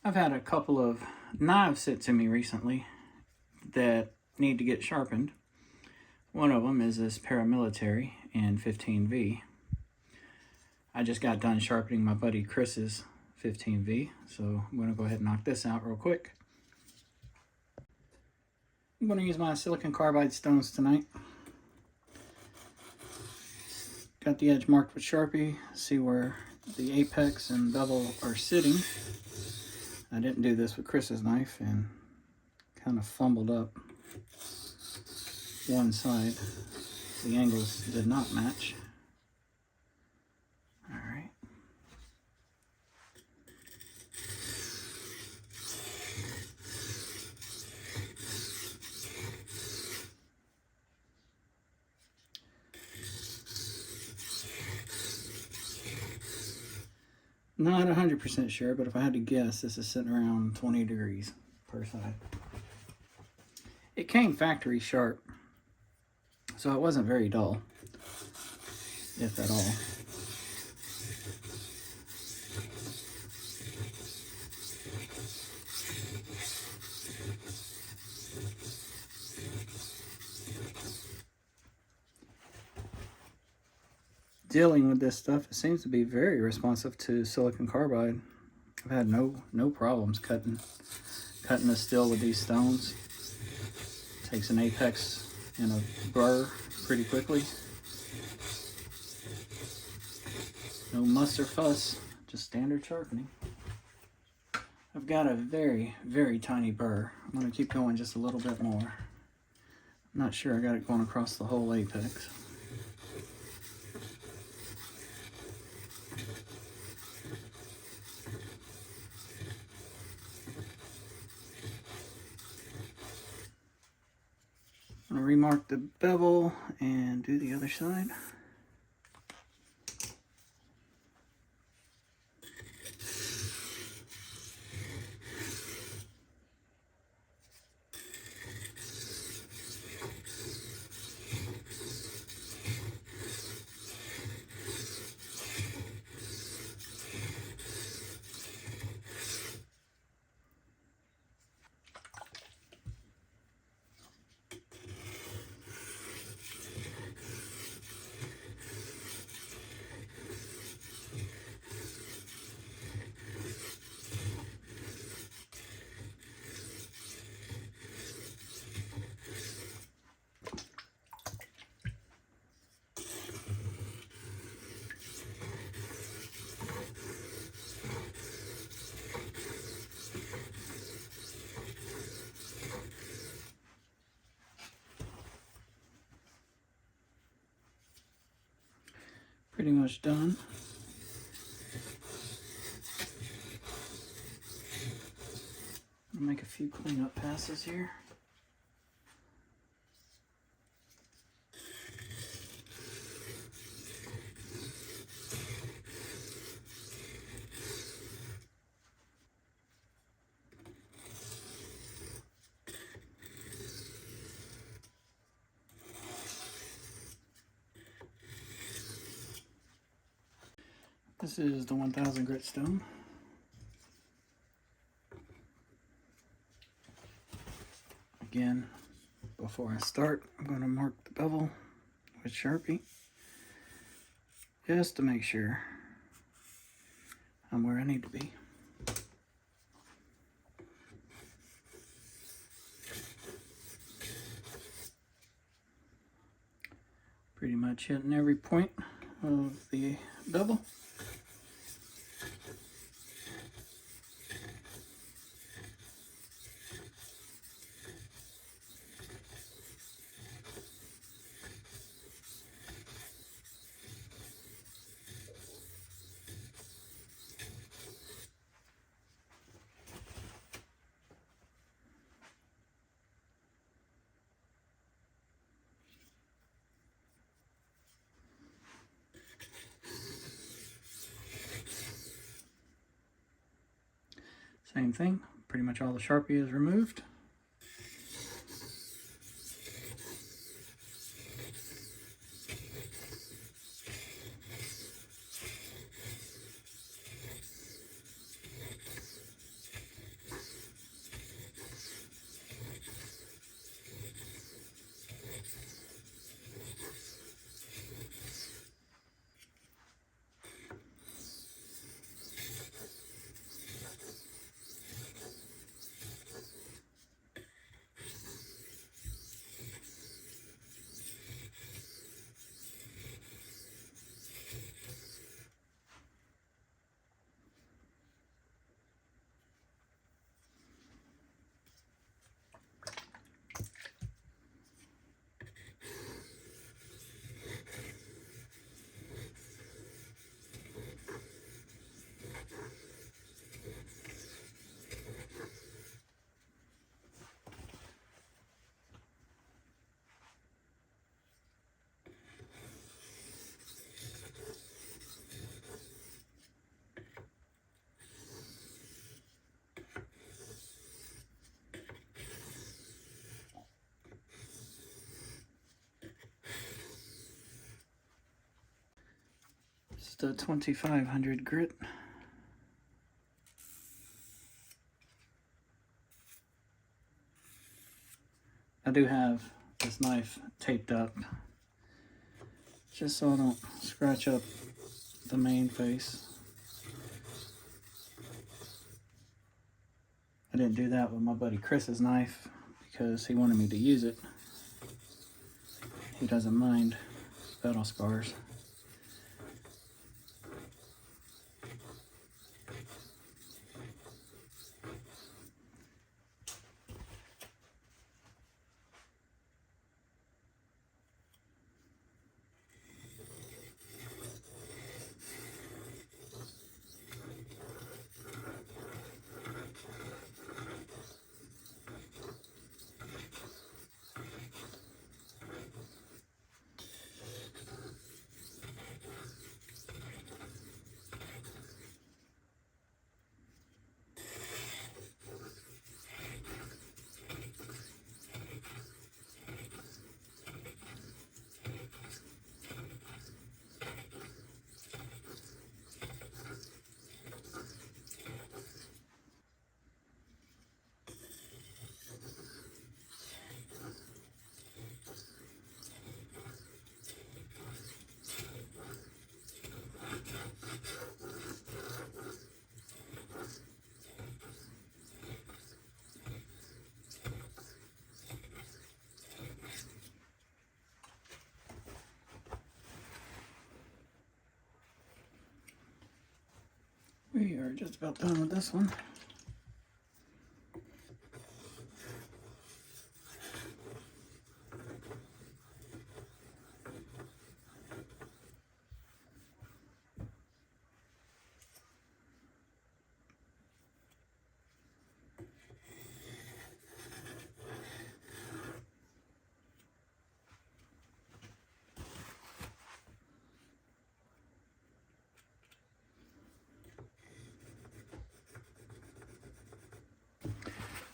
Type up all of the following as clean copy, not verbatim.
I've had a couple of knives sent to me recently that need to get sharpened. One of them is this Paramilitary in 15V. I just got done sharpening my buddy Chris's 15V, so I'm going to go ahead and knock this out real quick. I'm going to use my silicon carbide stones tonight. Got the edge marked with Sharpie, see where the apex and bevel are sitting. I didn't do this with Chris's knife and kind of fumbled up one side. The angles did not match. All right. Not 100% sure, but if I had to guess, this is sitting around 20 degrees per side. It came factory sharp, so it wasn't very dull, if at all. Dealing with this stuff, it seems to be very responsive to silicon carbide. I've had no problems cutting the steel with these stones. Takes an apex and a burr pretty quickly. No muss or fuss, just standard sharpening. I've got a very tiny burr. I'm going to keep going just a little bit more. I'm not sure I got it going across the whole apex. I'm going to remark the bevel and do the other side. Pretty much done. I'll make a few cleanup passes here. This is the 1000 grit stone. Again, before I start, I'm going to mark the bevel with Sharpie just to make sure I'm where I need to be. Pretty much hitting every point of the bevel. Same thing, pretty much all the Sharpie is removed. just a 2500 grit. I do have this knife taped up just so I don't scratch up the main face. I didn't do that with my buddy Chris's knife because he wanted me to use it. He doesn't mind battle scars. We are just about done with this one.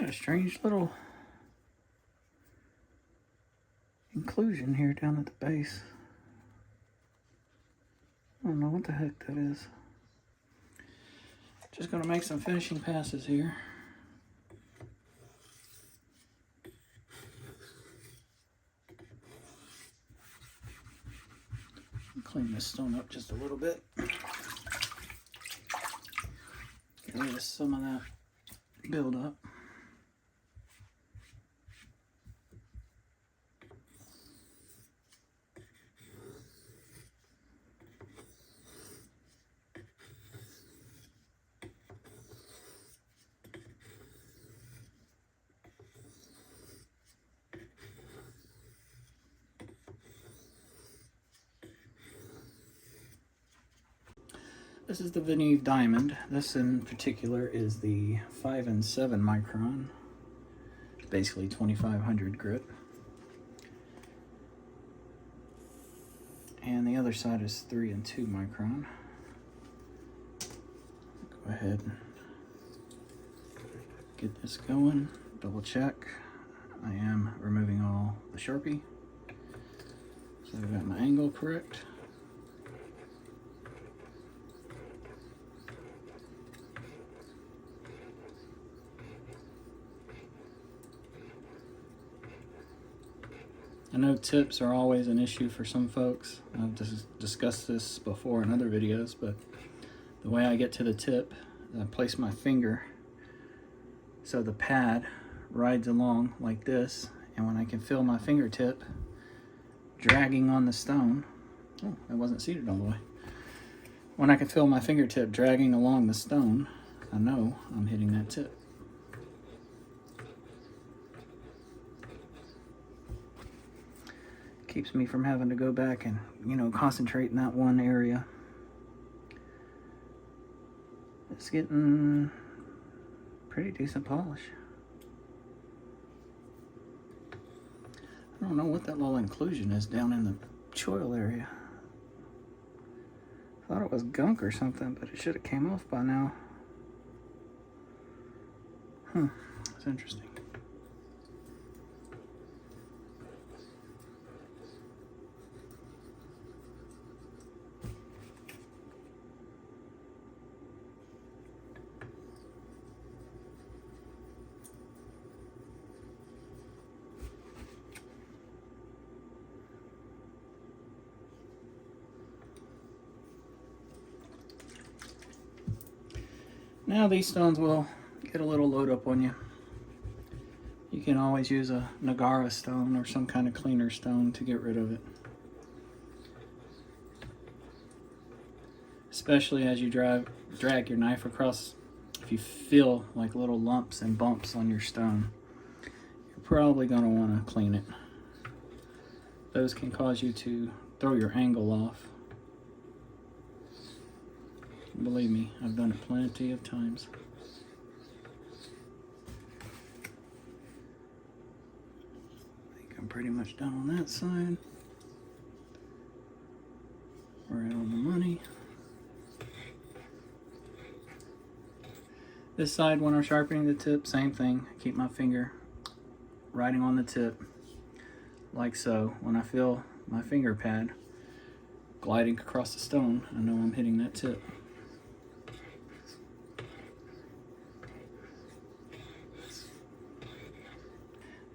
Got a strange little inclusion here down at the base. I don't know what the heck that is. Just gonna make some finishing passes here. Clean this stone up just a little bit. Get rid of some of that buildup. This is the Venev Diamond. This in particular is the 5 and 7 micron. It's basically 2500 grit. And the other side is 3 and 2 micron. Go ahead and get this going. Double check. I am removing all the Sharpie. So I've got my angle correct. I know tips are always an issue for some folks. I've discussed this before in other videos, but the way I get to the tip, I place my finger so the pad rides along like this, and when I can feel my fingertip dragging on the stone, oh, I wasn't seated all the way. When I can feel my fingertip dragging along the stone, I know I'm hitting that tip. Keeps me from having to go back and, you know, concentrate in that one area. It's getting pretty decent polish. I don't know what that little inclusion is down in the choil area. Thought it was gunk or something, but it should have came off by now. That's interesting. Now these stones will get a little load up on you. You can always use a Nagara stone or some kind of cleaner stone to get rid of it. Especially as you drag your knife across, if you feel like little lumps and bumps on your stone, you're probably going to want to clean it. Those can cause you to throw your angle off. Believe me, I've done it plenty of times. I think I'm pretty much done on that side. Right on the money. This side, when I'm sharpening the tip, same thing. Keep my finger riding on the tip, like so. When I feel my finger pad gliding across the stone, I know I'm hitting that tip.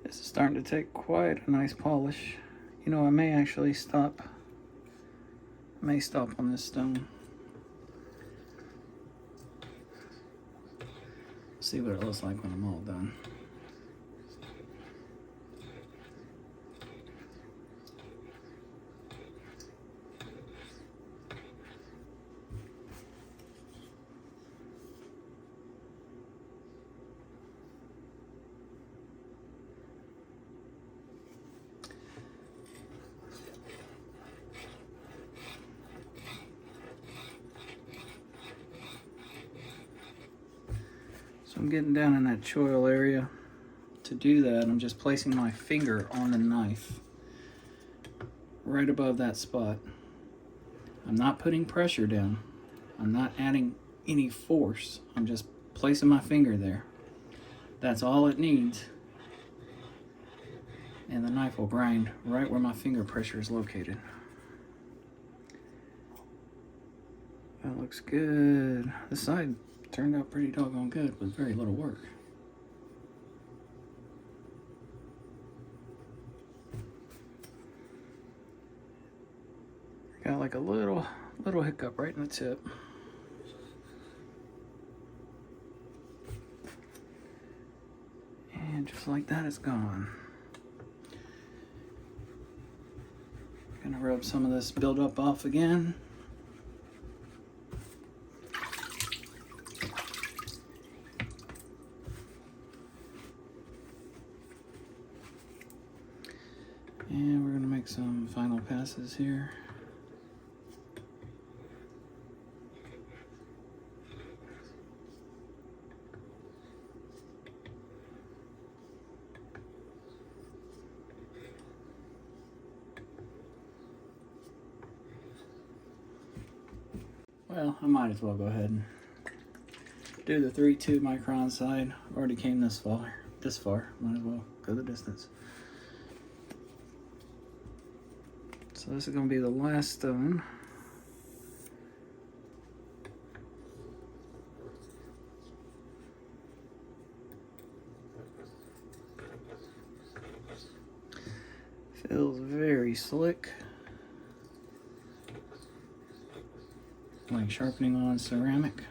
This is starting to take quite a nice polish. You know, I may actually stop. I may stop on this stone. See what it looks like when I'm all done. So I'm getting down in that choil area. To do that, I'm just placing my finger on the knife right above that spot. I'm not putting pressure down. I'm not adding any force. I'm just placing my finger there. That's all it needs. And the knife will grind right where my finger pressure is located. That looks good. This side turned out pretty doggone good with very little work. Got like a little hiccup right in the tip. And just like that, it's gone. Gonna rub some of this buildup off again. And we're gonna make some final passes here. Well, I might as well go ahead and do the 3/2 micron side. Already came this far. Might as well go the distance. So this is going to be the last stone. Feels very slick. Like sharpening on ceramic.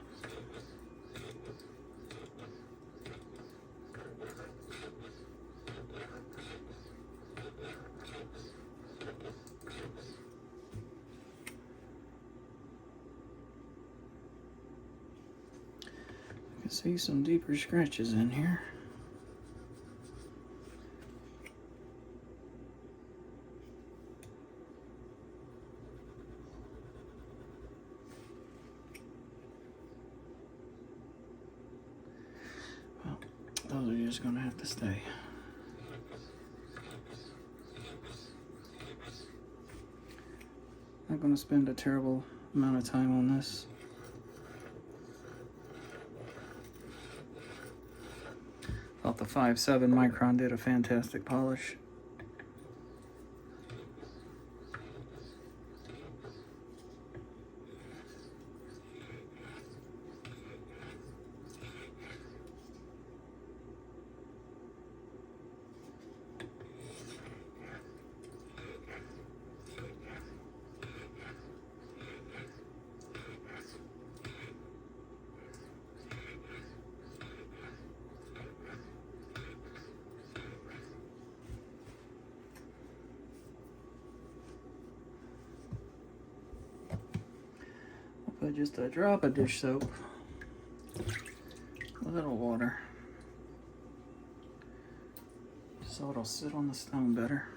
I can see some deeper scratches in here. Those are just gonna have to stay. Not gonna spend a terrible amount of time on this. Thought the 5.7 micron did a fantastic polish. put just a drop of dish soap, a little water, so it'll sit on the stone better.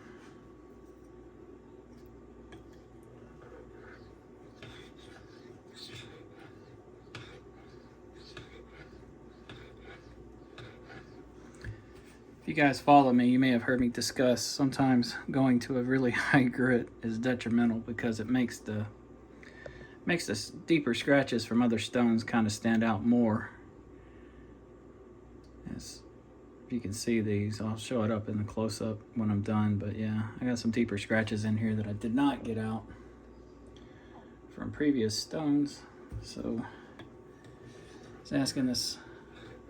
If you guys follow me, you may have heard me discuss sometimes going to a really high grit is detrimental because it makes the deeper scratches from other stones kind of stand out more. As if you can see these, I'll show it up in the close-up when I'm done, but yeah, I got some deeper scratches in here that I did not get out from previous stones, so it's asking this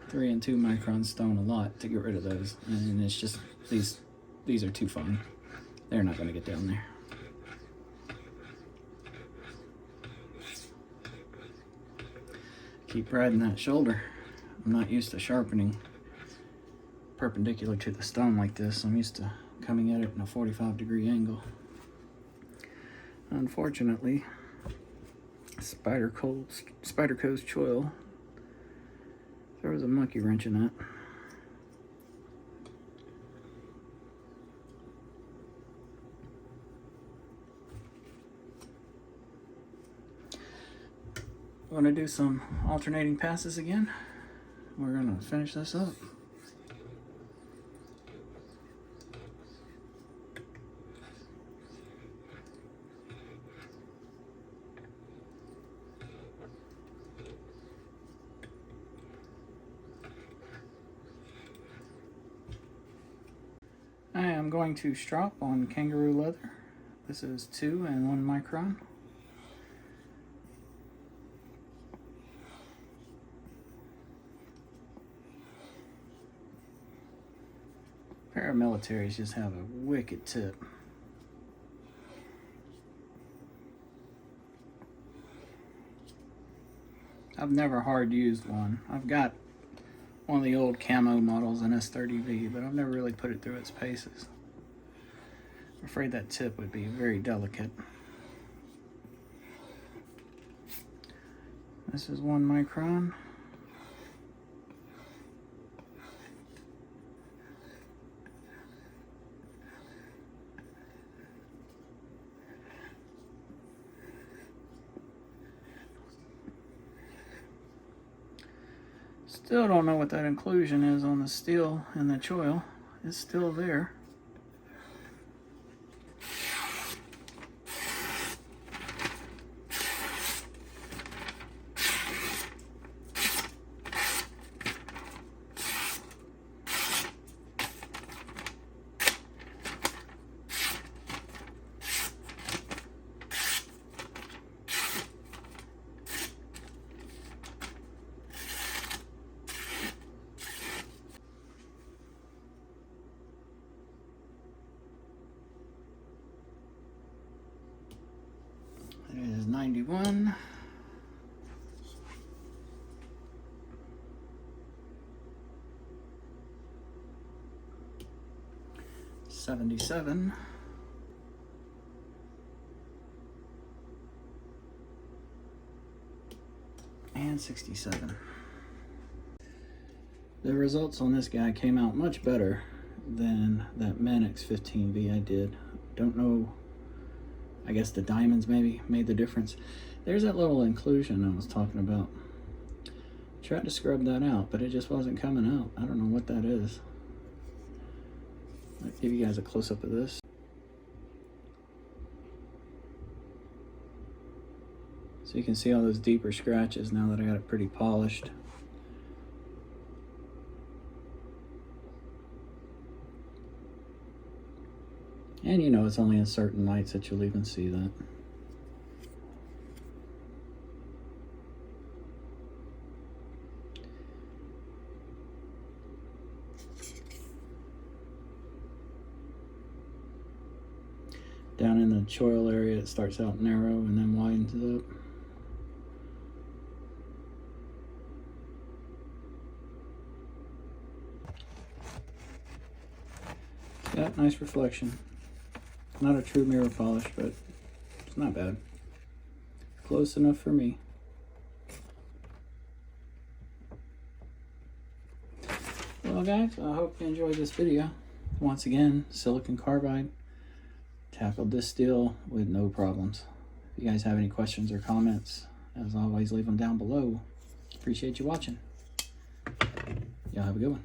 3 and 2 micron stone a lot to get rid of those, and it's just these are too fine. They're not going to get down there. Keep riding that shoulder. I'm not used to sharpening perpendicular to the stone like this. I'm used to coming at it in a 45-degree angle. Unfortunately, Spyderco's choil throws a monkey wrench in that. I'm going to do some alternating passes again. We're going to finish this up. I am going to strop on Kangaroo Leather. This is 2 and 1 micron. Paramilitaries just have a wicked tip. I've never hard used one. I've got one of the old camo models, an S30V, but I've never really put it through its paces. I'm afraid that tip would be very delicate. This is 1 micron. Still don't know what that inclusion is on the steel and the choil. It's still there. It is 91. $77. And 67. The results on this guy came out much better than that Manix 15V I did. Don't know, I guess the diamonds maybe made the difference. There's that little inclusion I was talking about. Tried to scrub that out, but it just wasn't coming out. I don't know what that is. I'll give you guys a close-up of this. So you can see all those deeper scratches now that I got it pretty polished. And you know, it's only in certain lights that you'll even see that. Down in the choil area, it starts out narrow and then widens up. Got nice reflection. Not a true mirror polish, but it's not bad. Close enough for me. Well guys, I hope you enjoyed this video. Once again, silicone carbide. Tackled this deal with no problems. If you guys have any questions or comments, as always, leave them down below. Appreciate you watching. Y'all have a good one.